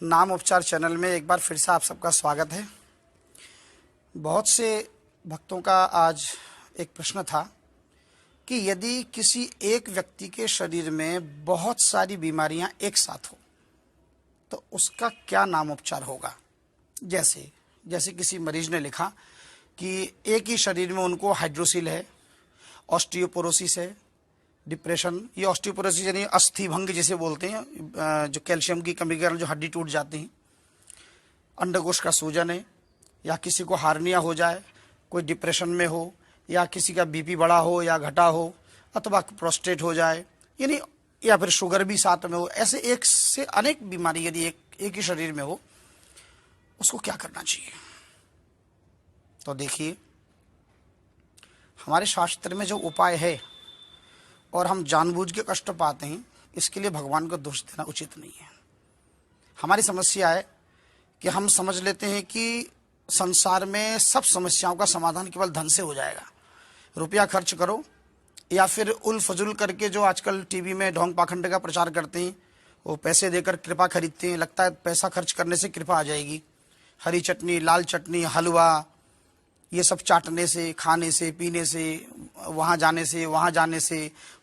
नाम उपचार चैनल में एक बार फिर से आप सबका स्वागत है। बहुत से भक्तों का आज एक प्रश्न था कि यदि किसी एक व्यक्ति के शरीर में बहुत सारी बीमारियां एक साथ हो तो उसका क्या नाम उपचार होगा। जैसे किसी मरीज ने लिखा कि एक ही शरीर में उनको हाइड्रोसिल है, ऑस्टियोपोरोसिस है, डिप्रेशन। ये ऑस्टियोपोरोसिस यानी अस्थि भंग जिसे बोलते हैं, जो कैल्शियम की कमी के कारण जो हड्डी टूट जाती है, अंडकोश का सूजन है, या किसी को हार्निया हो जाए, कोई डिप्रेशन में हो, या किसी का बीपी बढ़ा हो या घटा हो, अथवा प्रोस्टेट हो जाए, यानी या फिर शुगर भी साथ में हो। ऐसे एक से अनेक बीमारी यदि एक ही शरीर में हो, उसको क्या करना चाहिए। तो देखिए, हमारे शास्त्र में जो उपाय है और हम जानबूझ के कष्ट पाते हैं, इसके लिए भगवान को दोष देना उचित नहीं है। हमारी समस्या है कि हम समझ लेते हैं कि संसार में सब समस्याओं का समाधान केवल धन से हो जाएगा। रुपया खर्च करो, या फिर उल फजुल करके जो आजकल टीवी में ढोंग पाखंड का प्रचार करते हैं, वो पैसे देकर कृपा खरीदते हैं। लगता है पैसा खर्च करने से कृपा आ जाएगी। हरी चटनी, लाल चटनी, हलवा, ये सब चाटने से, खाने से, पीने से, वहाँ जाने से, वहाँ जाने से,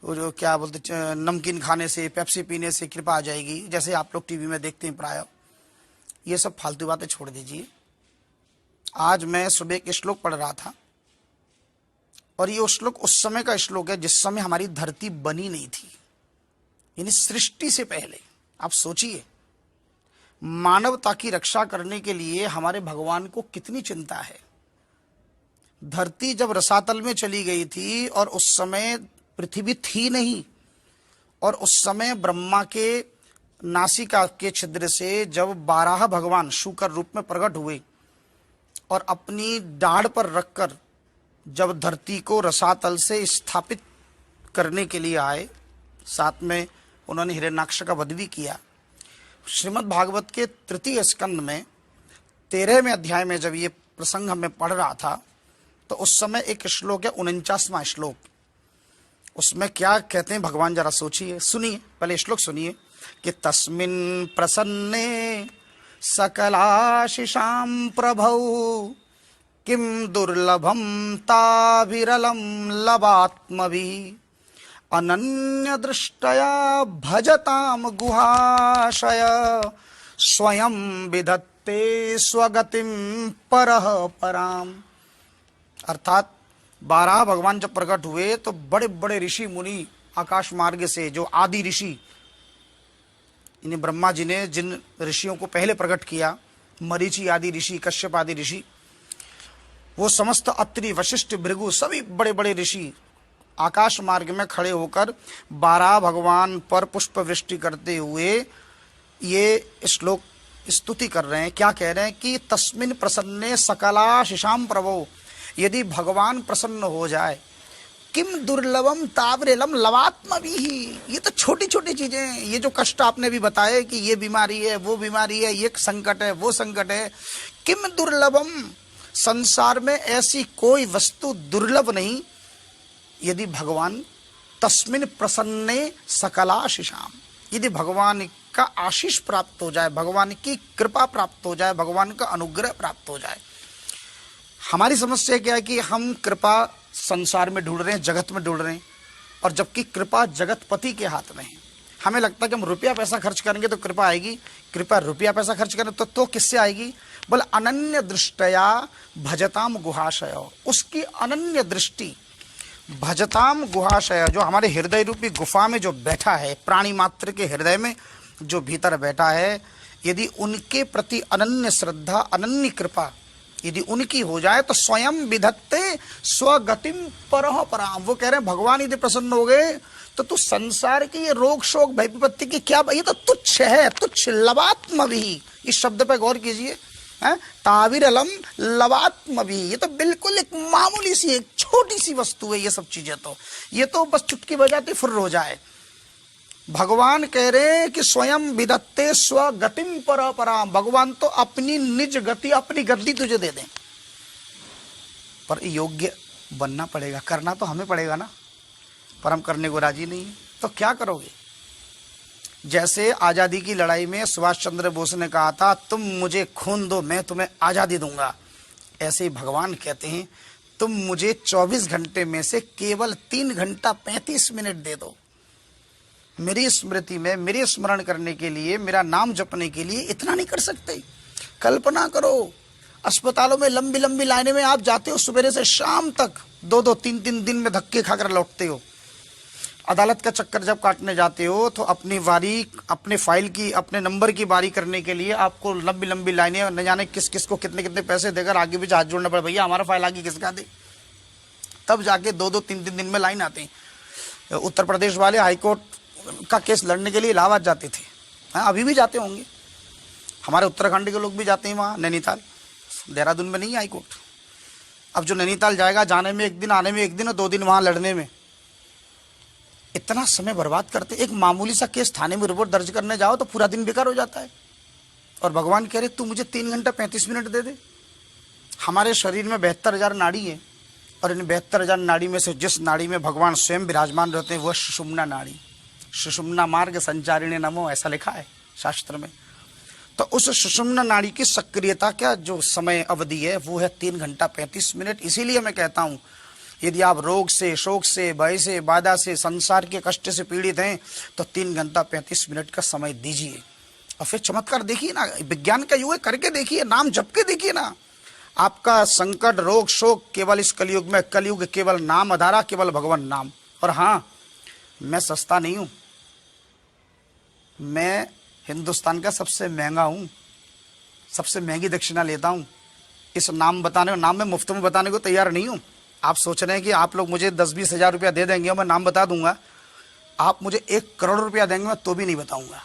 जो क्या बोलते, नमकीन खाने से, पेप्सी पीने से कृपा आ जाएगी, जैसे आप लोग टीवी में देखते हैं प्राय। ये सब फालतू बातें छोड़ दीजिए। आज मैं सुबह एक श्लोक पढ़ रहा था, और ये श्लोक उस समय का श्लोक है जिस समय हमारी धरती बनी नहीं थी, यानी सृष्टि से पहले। आप सोचिए, मानवता की रक्षा करने के लिए हमारे भगवान को कितनी चिंता है। धरती जब रसातल में चली गई थी और उस समय पृथ्वी थी नहीं, और उस समय ब्रह्मा के नासिका के छिद्र से जब 12 भगवान शूकर रूप में प्रकट हुए और अपनी दाढ़ पर रखकर जब धरती को रसातल से स्थापित करने के लिए आए, साथ में उन्होंने हिरण्याक्ष का वध भी किया। श्रीमद् भागवत के तृतीय स्कंद में 13वें अध्याय में जब ये प्रसंग हमें पढ़ रहा था, तो उस समय एक श्लोक है 49वां श्लोक। उसमें क्या कहते हैं भगवान, जरा सोचिए, सुनिए, पहले श्लोक सुनिए कि तस्मिन् प्रसन्ने सकलाशिषां प्रभौ किम दुर्लभम ताभिरलं लवात्मभिः अनन्य दृष्टया भजताम गुहाशय स्वयं विधत्ते स्वगतिम परः पराम। अर्थात 12 भगवान जब प्रकट हुए तो बड़े बड़े ऋषि मुनि आकाश मार्ग से, जो आदि ऋषि, इन्हें ब्रह्मा जी ने जिन ऋषियों को पहले प्रकट किया, मरीचि आदि ऋषि, कश्यप आदि ऋषि, वो समस्त अत्रि, वशिष्ठ, भृगु, सभी बड़े बड़े ऋषि आकाश मार्ग में खड़े होकर 12 भगवान पर पुष्प वृष्टि करते हुए ये श्लोक स्तुति कर रहे हैं। क्या कह रहे हैं कि तस्मिन् प्रसन्ने सकलाशिषां प्रभो, यदि भगवान प्रसन्न हो जाए, किम दुर्लभम तावरेलम लवात्मभिः, ये तो छोटी छोटी चीजें हैं। ये जो कष्ट आपने भी बताए कि ये बीमारी है, वो बीमारी है, ये संकट है, वो संकट है, किम दुर्लभम, संसार में ऐसी कोई वस्तु दुर्लभ नहीं यदि भगवान तस्मिन् प्रसन्ने सकलाशिषां, यदि भगवान का आशीष प्राप्त हो जाए, भगवान की कृपा प्राप्त हो जाए, भगवान का अनुग्रह प्राप्त हो जाए। हमारी समस्या क्या है कि हम कृपा संसार में ढूंढ रहे हैं, जगत में ढूंढ रहे हैं, और जबकि कृपा जगतपति के हाथ में है। हमें लगता है कि हम रुपया पैसा खर्च करेंगे तो कृपा आएगी। कृपा रुपया पैसा खर्च करें तो किससे आएगी? बोले अनन्य दृष्टया भजताम गुहाशय, उसकी अनन्य दृष्टि, भजताम गुहाशय, जो हमारे हृदय रूपी गुफा में जो बैठा है, प्राणी मात्र के हृदय में जो भीतर बैठा है, यदि उनके प्रति अनन्य श्रद्धा, अनन्य कृपा यदि उनकी हो जाए तो स्वयं विधत्ते स्वगतिम परः पराम। वो कह रहे हैं भगवान यदि प्रसन्न हो गए तो तू संसार की ये रोग शोक भय विपत्ति की क्या, ये तो तुच्छ है, तुच्छ, लवात्मभिः, इस शब्द पे गौर कीजिए। ताविरलम लवात्मभिः, ये तो बिल्कुल एक मामूली सी, एक छोटी सी वस्तु है। ये सब चीजें तो ये तो बस चुटकी बजाते फुर्र हो जाए। भगवान कह रहे हैं कि स्वयं विदत्ते स्वगतिम परः पराम, भगवान तो अपनी निज गति, अपनी गद्दी तुझे दे दें, पर योग्य बनना पड़ेगा, करना तो हमें पड़ेगा ना, पर हम करने को राजी नहीं है। तो क्या करोगे? जैसे आज़ादी की लड़ाई में सुभाष चंद्र बोस ने कहा था, तुम मुझे खून दो मैं तुम्हें आज़ादी दूंगा, ऐसे ही भगवान कहते हैं, तुम मुझे 24 घंटे में से केवल 3 घंटा 35 मिनट दे दो, मेरी स्मृति में, मेरे स्मरण करने के लिए, मेरा नाम जपने के लिए इतना नहीं कर सकते? कल्पना करो, अस्पतालों में लंबी लंबी लाइनें में आप जाते हो, सुबह से शाम तक 2-2, 3-3 दिन में धक्के खाकर लौटते हो। अदालत का चक्कर जब काटने जाते हो तो अपनी बारी, अपने फाइल की, अपने नंबर की बारी करने के लिए आपको लंबी लंबी लाइनें, न जाने किस किस को कितने कितने पैसे देकर आगे भी हाथ जोड़ना पड़े, भैया हमारा फाइल आगे किसका दे, तब जाके 2-2, 3-3 दिन में लाइन आती। उत्तर प्रदेश वाले हाईकोर्ट का केस लड़ने के लिए इलाहाबाद जाते थे, हाँ अभी भी जाते होंगे, हमारे उत्तराखंड के लोग भी जाते हैं वहाँ नैनीताल, देहरादून में नहीं है हाईकोर्ट। अब जो नैनीताल जाएगा, जाने में 1 दिन, आने में 1 दिन और 2 दिन वहाँ लड़ने में इतना समय बर्बाद करते। एक मामूली सा केस थाने में रिपोर्ट दर्ज करने जाओ तो पूरा दिन बेकार हो जाता है, और भगवान कह रहे तू मुझे 3 घंटा 35 मिनट दे दे। हमारे शरीर में 72,000 नाड़ी है, और इन 72,000 नाड़ी में से जिस नाड़ी में भगवान स्वयं विराजमान रहते हैं वह सुषुम्ना नाड़ी, सुषुम्ना मार्ग संचारिणे नमो, ऐसा लिखा है शास्त्र में। तो उस सुषुम्ना नाड़ी की सक्रियता का जो समय अवधि है वो है 3 घंटा 35 मिनट। इसीलिए मैं कहता हूँ, यदि आप रोग से, शोक से, भय से, बाधा से, संसार के कष्ट से पीड़ित हैं तो 3 घंटा 35 मिनट का समय दीजिए, और फिर चमत्कार देखिए ना। विज्ञान का युग है, करके देखिए, नाम जप के देखिए ना। आपका संकट, रोग, शोक केवल इस कलयुग में, कलयुग केवल नाम आधारा, केवल भगवान नाम। और हाँ, मैं सस्ता नहीं हूँ, मैं हिंदुस्तान का सबसे महंगा हूँ, सबसे महंगी दक्षिणा लेता हूँ। इस नाम बताने, नाम में मुफ्त में बताने को तैयार नहीं हूँ। आप सोच रहे हैं कि आप लोग मुझे 10-20 हज़ार रुपया दे देंगे और मैं नाम बता दूंगा, आप मुझे 1 करोड़ रुपया देंगे मैं तो भी नहीं बताऊंगा,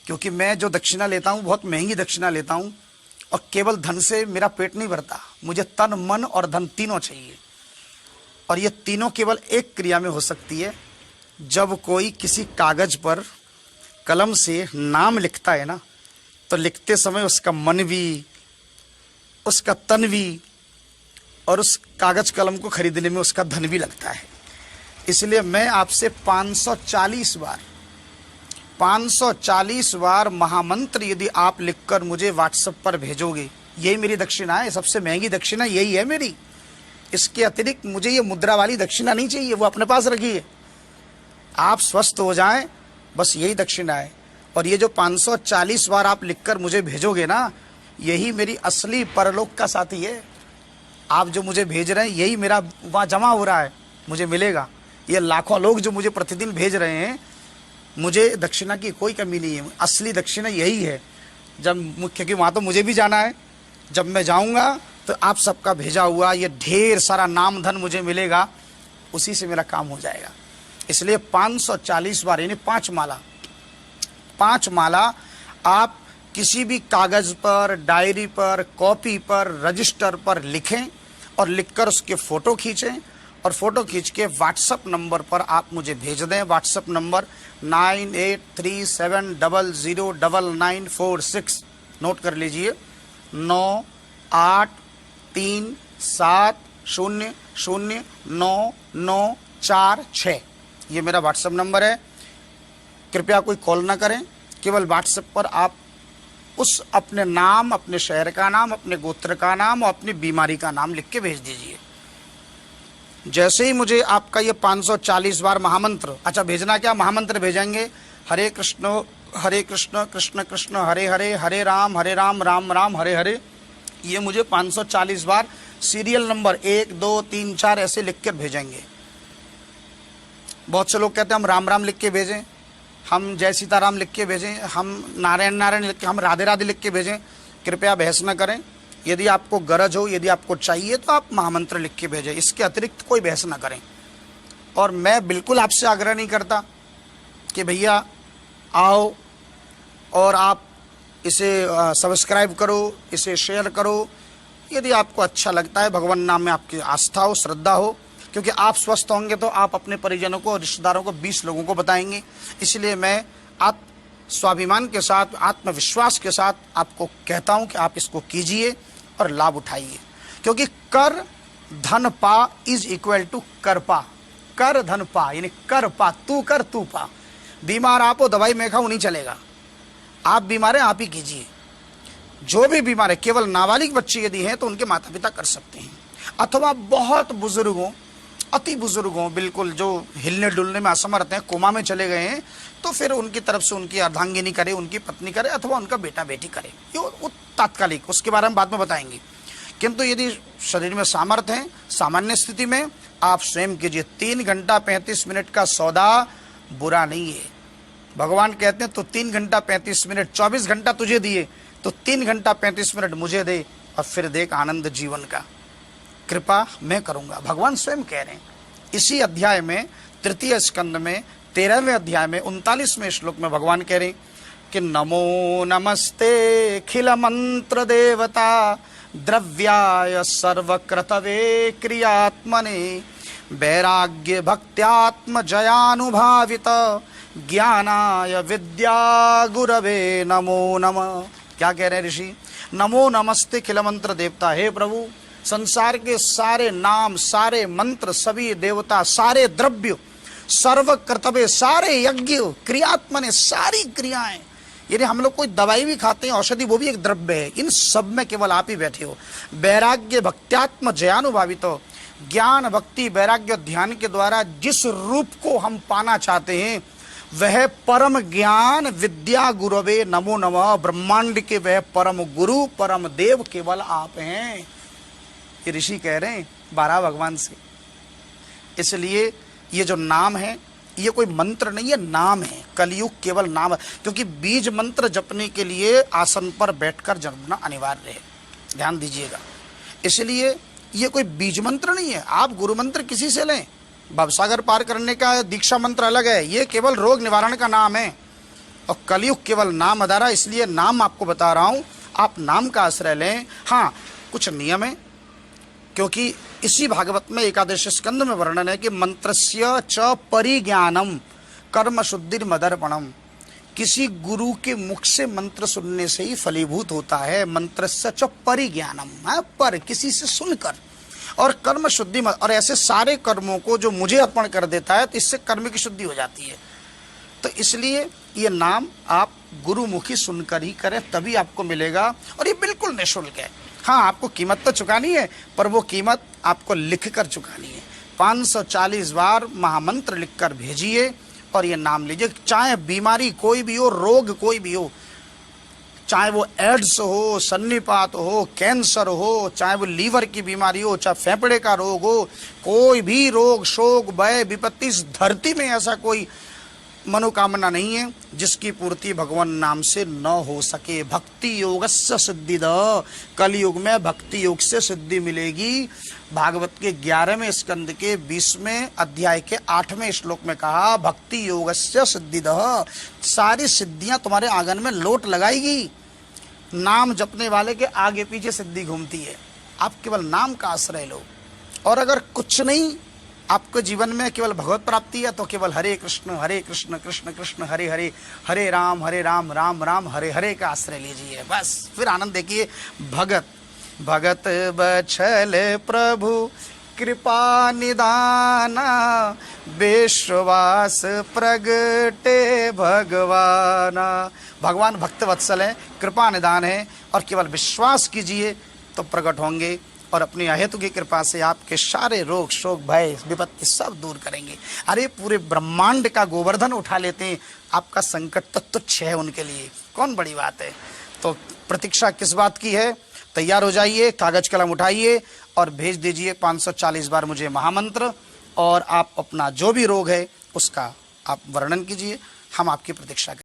क्योंकि मैं जो दक्षिणा लेता हूँ बहुत महंगी दक्षिणा लेता हूँ, और केवल धन से मेरा पेट नहीं भरता, मुझे तन, मन और धन तीनों चाहिए। और ये तीनों केवल एक क्रिया में हो सकती है, जब कोई किसी कागज पर कलम से नाम लिखता है ना, तो लिखते समय उसका मन भी, उसका तन भी, और उस कागज कलम को खरीदने में उसका धन भी लगता है। इसलिए मैं आपसे 540 बार महामंत्र यदि आप लिखकर मुझे व्हाट्सएप पर भेजोगे, यही मेरी दक्षिणा है, सबसे महंगी दक्षिणा यही है मेरी। इसके अतिरिक्त मुझे ये मुद्रा वाली दक्षिणा नहीं चाहिए, वो अपने पास रखिए। आप स्वस्थ हो जाएं, बस यही दक्षिणा है। और ये जो 540 बार आप लिखकर मुझे भेजोगे ना, यही मेरी असली परलोक का साथी है। आप जो मुझे भेज रहे हैं यही मेरा वहाँ जमा हो रहा है, मुझे मिलेगा। ये लाखों लोग जो मुझे प्रतिदिन भेज रहे हैं, मुझे दक्षिणा की कोई कमी नहीं है। असली दक्षिणा यही है, जब, क्योंकि वहाँ तो मुझे भी जाना है, जब मैं जाऊँगा तो आप सबका भेजा हुआ ये ढेर सारा नाम धन मुझे मिलेगा, उसी से मेरा काम हो जाएगा। इसलिए 540 बार यानी 5 माला, 5 माला आप किसी भी कागज पर, डायरी पर, कॉपी पर, रजिस्टर पर लिखें, और लिखकर उसके फ़ोटो खींचें, और फ़ोटो खींच के व्हाट्सएप नंबर पर आप मुझे भेज दें। व्हाट्सएप नंबर 9837009946, नोट कर लीजिए, 9837009946, ये मेरा व्हाट्सएप नंबर है। कृपया कोई कॉल ना करें, केवल व्हाट्सएप पर आप उस अपने नाम, अपने शहर का नाम, अपने गोत्र का नाम और अपनी बीमारी का नाम लिख के भेज दीजिए। जैसे ही मुझे आपका ये 540 बार महामंत्र, अच्छा भेजना क्या, महामंत्र भेजेंगे, हरे कृष्ण कृष्ण कृष्ण हरे हरे, हरे राम राम राम हरे हरे, ये मुझे 540 बार सीरियल नंबर 1 2 3 4 ऐसे लिख कर भेजेंगे। बहुत से लोग कहते हैं हम राम राम लिख के भेजें, हम जय सीताराम लिख के भेजें, हम नारायण नारायण लिख के, हम राधे राधे लिख के भेजें। कृपया बहस न करें। यदि आपको गरज हो, यदि आपको चाहिए तो आप महामंत्र लिख के भेजें, इसके अतिरिक्त कोई बहस न करें। और मैं बिल्कुल आपसे आग्रह नहीं करता कि भैया आओ और आप इसे सब्सक्राइब करो, इसे शेयर करो। यदि आपको अच्छा लगता है, भगवान नाम में आपकी आस्था हो, श्रद्धा हो, क्योंकि आप स्वस्थ होंगे तो आप अपने परिजनों को, रिश्तेदारों को, 20 लोगों को बताएंगे। इसलिए मैं स्वाभिमान के साथ, आत्मविश्वास के साथ आपको कहता हूं कि आप इसको कीजिए और लाभ उठाइए, क्योंकि कर धन पा इज इक्वल टू कर पा। कर धन पा यानी कर पा, तू कर तू पा। बीमार आप हो, दवाई मैं खाऊं नहीं चलेगा, आप बीमार हैं आप ही कीजिए। जो भी बीमार है, केवल नाबालिग बच्चे यदि हैं तो उनके माता पिता कर सकते हैं, अथवा बहुत बुजुर्ग हों, अति बुजुर्ग हों, बिल्कुल जो हिलने डुलने में असमर्थ हैं, कोमा में चले गए हैं, तो फिर उनकी तरफ से उनकी अर्धांगिनी करे, उनकी पत्नी करे, अथवा उनका बेटा बेटी करे, ये तात्कालिक, उसके बारे में बाद में बताएंगे। किंतु यदि शरीर में सामर्थ्य है, सामान्य स्थिति में आप स्वयं कीजिए। 3 घंटा 35 मिनट का सौदा बुरा नहीं है। भगवान कहते हैं तो 3 घंटा 35 मिनट, 24 घंटा तुझे दिए तो 3 घंटा 35 मिनट मुझे दे, और फिर देख आनंद जीवन का, कृपा मैं करूंगा। भगवान स्वयं कह रहे हैं इसी अध्याय में, तृतीय स्कंद में 13वें अध्याय में 39वें श्लोक में भगवान कह रहे हैं कि नमो नमस्ते खिल मंत्र देवता द्रव्याय सर्वक्रतवे क्रियात्मने वैराग्य भक्त्यात्म जयानुभावित ज्ञानाय विद्या गुरवे नमो नमः। क्या कह रहे हैं ऋषि? नमो नमस्ते खिल मंत्र देवता, हे प्रभु संसार के सारे नाम, सारे मंत्र, सभी देवता, सारे द्रव्य, सर्व कर्तव्य, सारे यज्ञ, क्रियात्मने, सारी क्रियाएं, यानी हम लोग कोई दवाई भी खाते हैं, औषधि, वो भी एक द्रव्य है, इन सब में केवल आप ही बैठे हो। वैराग्य भक्त्यात्म जयानुभावित हो, ज्ञान भक्ति वैराग्य ध्यान के द्वारा जिस रूप को हम पाना चाहते हैं वह परम ज्ञान विद्या गुरवे नमो नमः, ब्रह्मांड के वह परम गुरु परम देव केवल आप हैं। ये ऋषि कह रहे हैं 12 भगवान से। इसलिए ये जो नाम है ये कोई मंत्र नहीं है, नाम है। कलयुग केवल नाम है, क्योंकि बीज मंत्र जपने के लिए आसन पर बैठकर जपना अनिवार्य है, ध्यान दीजिएगा। इसलिए ये कोई बीज मंत्र नहीं है। आप गुरु मंत्र किसी से लें, भवसागर पार करने का दीक्षा मंत्र अलग है, ये केवल रोग निवारण का नाम है, और कलयुग केवल नाम आधारा। इसलिए नाम आपको बता रहा हूँ, आप नाम का आश्रय लें। हाँ, कुछ नियम है, क्योंकि इसी भागवत में एकादश स्कंद में वर्णन है कि मंत्रस्य च परिज्ञानम कर्म शुद्धिर मदर्पणम, किसी गुरु के मुख से मंत्र सुनने से ही फलीभूत होता है। मंत्रस्य च परिज्ञानम, पर किसी से सुनकर, और कर्म शुद्धि, और ऐसे सारे कर्मों को जो मुझे अर्पण कर देता है तो इससे कर्म की शुद्धि हो जाती है। तो इसलिए ये नाम आप गुरुमुखी सुनकर ही करें, तभी आपको मिलेगा, और ये बिल्कुल निःशुल्क है। हाँ, आपको कीमत तो चुकानी है, पर वो कीमत आपको लिख कर चुकानी है। 540 बार महामंत्र लिखकर भेजिए और ये नाम लीजिए। चाहे बीमारी कोई भी हो, रोग कोई भी हो, चाहे वो एड्स हो, सन्निपात हो, कैंसर हो, चाहे वो लीवर की बीमारी हो, चाहे फेफड़े का रोग हो, कोई भी रोग, शोक, भय, विपत्ति, इस धरती में ऐसा कोई मनोकामना नहीं है जिसकी पूर्ति भगवान नाम से न हो सके। भक्ति योगस्य सिद्धिद, कलयुग में भक्ति योग से सिद्धि मिलेगी। भागवत के 11वें स्कंद के 20वें अध्याय के 8वें श्लोक में कहा, भक्ति योगस्य सिद्धिद, सारी सिद्धियां तुम्हारे आंगन में लोट लगाएगी। नाम जपने वाले के आगे पीछे सिद्धि घूमती है। आप केवल नाम का आश्रय लो, और अगर कुछ नहीं आपको जीवन में केवल भगवत प्राप्ति है तो केवल हरे कृष्ण कृष्ण कृष्ण हरे हरे, हरे राम राम राम हरे हरे का आश्रय लीजिए, बस। फिर आनंद देखिए। भगत भगत बछल प्रभु कृपा निदाना, विश्वास प्रगटे भगवाना। भगवान भक्त वत्सल है, कृपा निदान है, और केवल विश्वास कीजिए तो प्रकट होंगे, और अपनी अहेतु की कृपा से आपके सारे रोग शोक भय विपत्ति सब दूर करेंगे। अरे पूरे ब्रह्मांड का गोवर्धन उठा लेते हैं, आपका संकट तो तुच्छ है उनके लिए, कौन बड़ी बात है। तो प्रतीक्षा किस बात की है? तैयार हो जाइए, कागज कलम उठाइए और भेज दीजिए 540 बार मुझे महामंत्र, और आप अपना जो भी रोग है उसका आप वर्णन कीजिए, हम आपकी प्रतीक्षा करें।